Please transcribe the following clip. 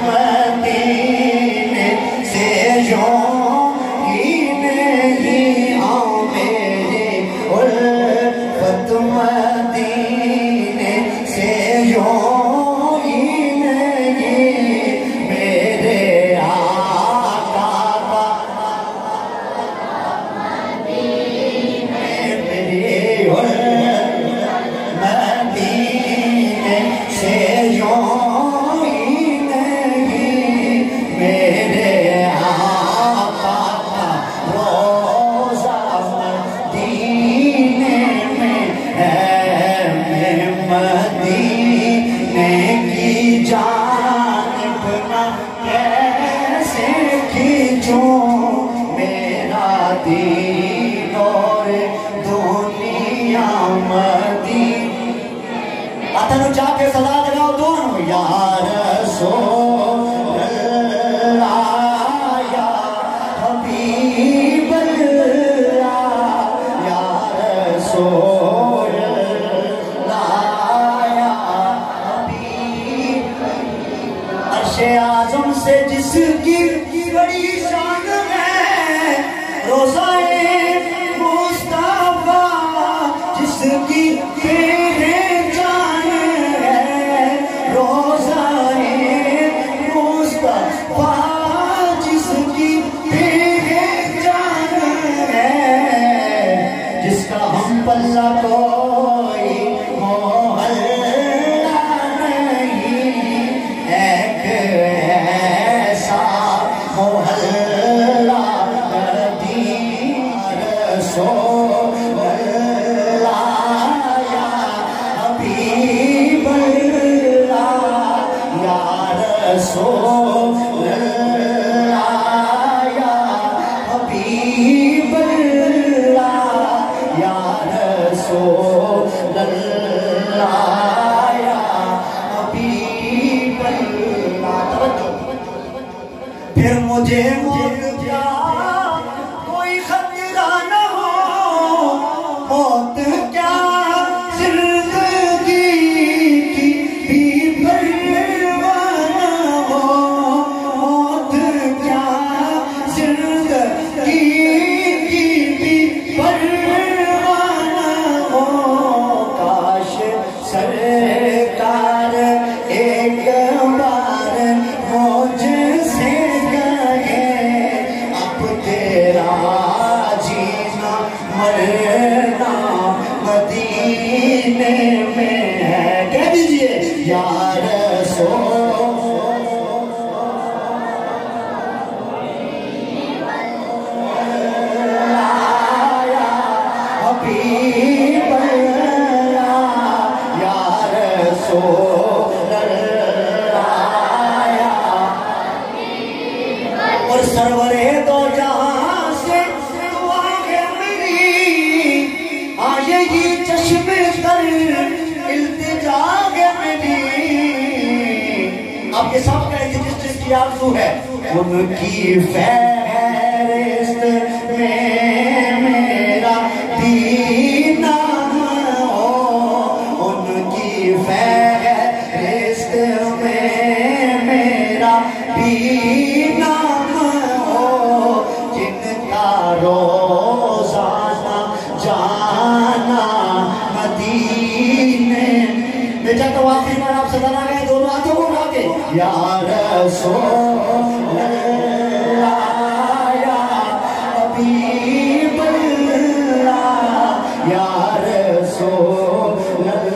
مدینے سے یوں ہی نہیں آؤ میرے الفت مدینے سے یوں ہی نہیں میرے آقا کا میرے مدینے سے یوں جا کے صدا لگاؤ دونوں یا رسول اللہ یا حبیب اللہ یا رسول اللہ یا حبیب عرش اعظم سے جس کی بڑی شان ہے روزہ مصطفیٰ جس کی پلہ کوئی محلہ نہیں ایک ایسا محلہ مدینہ رسول اللہ یا حبیب اللہ یا رسول اللہ یا حبیب اللہ یا رسول اللہ یا حبیب اللہ پھر مجھے موت کیا کوئی خطرہ نہ ہو موت کیا زندگی کی بھی پرواہ نہ ہو موت کیا زندگی کی بھی پرواہ سرکار ایک بار مجھ سے کہے اب تیرا جینا مرنا مدینے میں ہے کہہ دیجئے یا رسول اللہ یا حبیب اور سرور دو جہاں سے دعا ہے میری آئے ہی چشم تر التجا ہے میری اب یہ سب کہے کہ جس جس کی آرزو ہے ان کی فہرست میں میرا دینا فہرست میں میرا بھی نام ہو جن کا روزانہ جانا مدینے میں جب تو آخری بار آپ سے بنا گئے دونوں ہاتھوں کو اٹھا کے یا رسول اللہ یا حبیب اللہ یا رسول اللہ